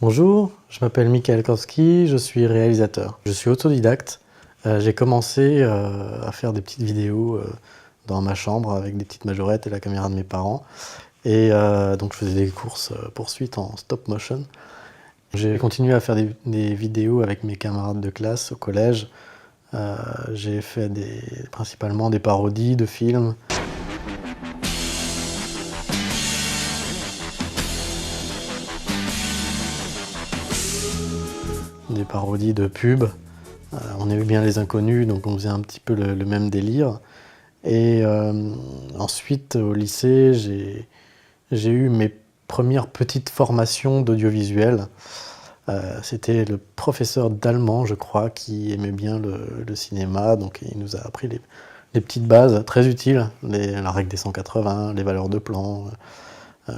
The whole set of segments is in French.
Bonjour, je m'appelle Michael Korski, je suis réalisateur. Je suis autodidacte. J'ai commencé à faire des petites vidéos dans ma chambre avec des petites majorettes et la caméra de mes parents. Et donc je faisais des courses poursuites en stop motion. J'ai continué à faire des vidéos avec mes camarades de classe au collège. J'ai fait principalement des parodies de films. Des parodies de pubs. On aimait bien les inconnus, donc on faisait un petit peu le même délire. Et ensuite, au lycée, j'ai eu mes premières petites formations d'audiovisuel. C'était le professeur d'allemand, je crois, qui aimait bien le cinéma, donc il nous a appris les petites bases très utiles, la règle des 180, les valeurs de plan,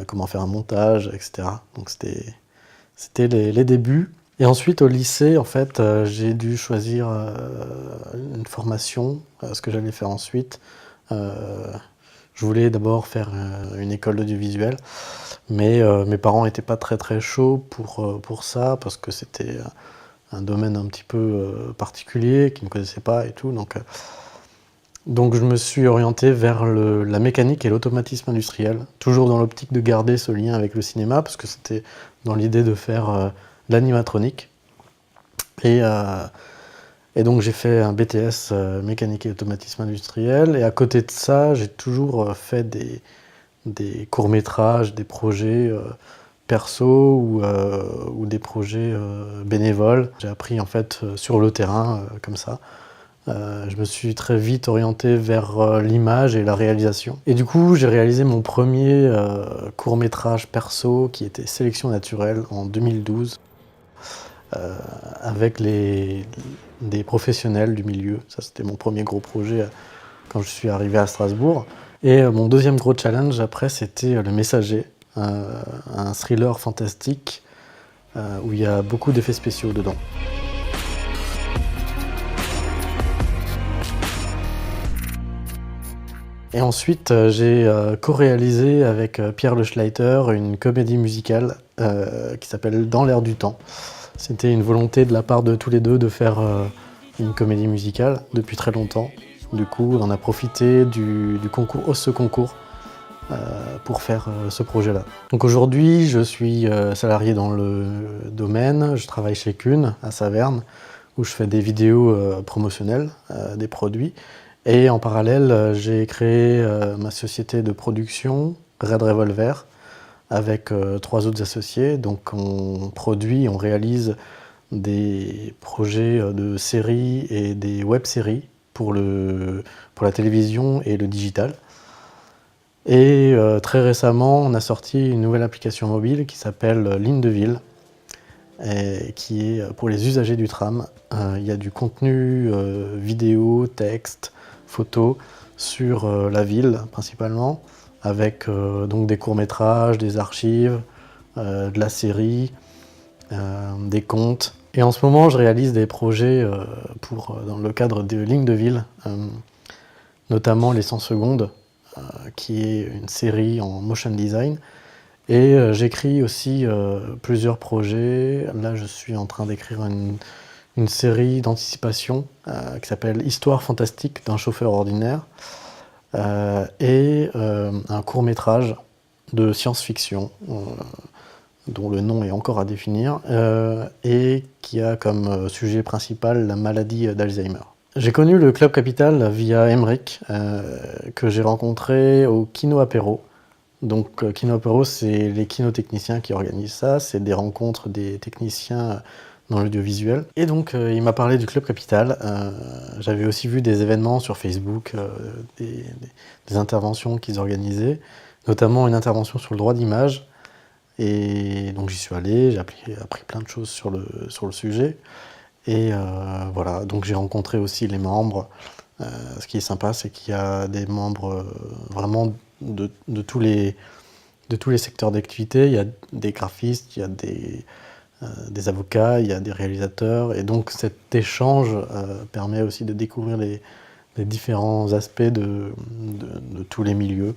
comment faire un montage, etc. Donc c'était les débuts. Et ensuite, au lycée, en fait, j'ai dû choisir une formation, ce que j'allais faire ensuite. Je voulais d'abord faire une école d'audiovisuel, mais mes parents n'étaient pas très chauds pour ça, parce que c'était un domaine un petit peu particulier, qu'ils ne connaissaient pas et tout. Donc je me suis orienté vers la mécanique et l'automatisme industriel, toujours dans l'optique de garder ce lien avec le cinéma, parce que c'était dans l'idée de faire l'animatronique. Et donc j'ai fait un BTS mécanique et automatisme industriel, et à côté de ça, j'ai toujours fait des courts-métrages, des projets perso ou des projets bénévoles. J'ai appris en fait sur le terrain, comme ça. Je me suis très vite orienté vers l'image et la réalisation. Et du coup, j'ai réalisé mon premier court-métrage perso qui était Sélection naturelle en 2012 avec des professionnels du milieu. Ça, c'était mon premier gros projet quand je suis arrivé à Strasbourg. Et mon deuxième gros challenge après, c'était Le Messager, un thriller fantastique où il y a beaucoup d'effets spéciaux dedans. Et ensuite, j'ai co-réalisé avec Pierre Le Schleiter une comédie musicale qui s'appelle Dans l'air du temps. C'était une volonté de la part de tous les deux de faire une comédie musicale depuis très longtemps. Du coup, on a profité du concours, ce concours pour faire ce projet-là. Donc aujourd'hui, je suis salarié dans le domaine. Je travaille chez Kuhn, à Saverne, où je fais des vidéos promotionnelles des produits. Et en parallèle, j'ai créé ma société de production, Red Revolver, avec 3 autres associés. Donc on produit, on réalise des projets de séries et des web-séries pour la télévision et le digital. Et très récemment, on a sorti une nouvelle application mobile qui s'appelle Ligne de Ville, et qui est pour les usagers du tram. Il y a du contenu vidéo, texte, photos sur la ville principalement, avec donc des courts-métrages, des archives, de la série, des contes. Et en ce moment, je réalise des projets dans le cadre de Ligne de Ville, notamment Les 100 secondes, qui est une série en motion design. Et j'écris aussi plusieurs projets. Là, je suis en train d'écrire une série d'anticipation qui s'appelle Histoire fantastique d'un chauffeur ordinaire et un court-métrage de science-fiction dont le nom est encore à définir et qui a comme sujet principal la maladie d'Alzheimer. J'ai connu le Club Capital via Emmerich que j'ai rencontré au Kino Apéro. Donc Kino Apéro, c'est les kinotechniciens qui organisent ça, c'est des rencontres des techniciens dans l'audiovisuel. Et donc il m'a parlé du Club Capital. J'avais aussi vu des événements sur Facebook, des interventions qu'ils organisaient, notamment une intervention sur le droit d'image. Et donc j'y suis allé, j'ai appris plein de choses sur le sujet. Et voilà, donc j'ai rencontré aussi les membres. Ce qui est sympa, c'est qu'il y a des membres vraiment de tous les secteurs d'activité. Il y a des graphistes, il y a des avocats, il y a des réalisateurs. Et donc cet échange permet aussi de découvrir les différents aspects de tous les milieux.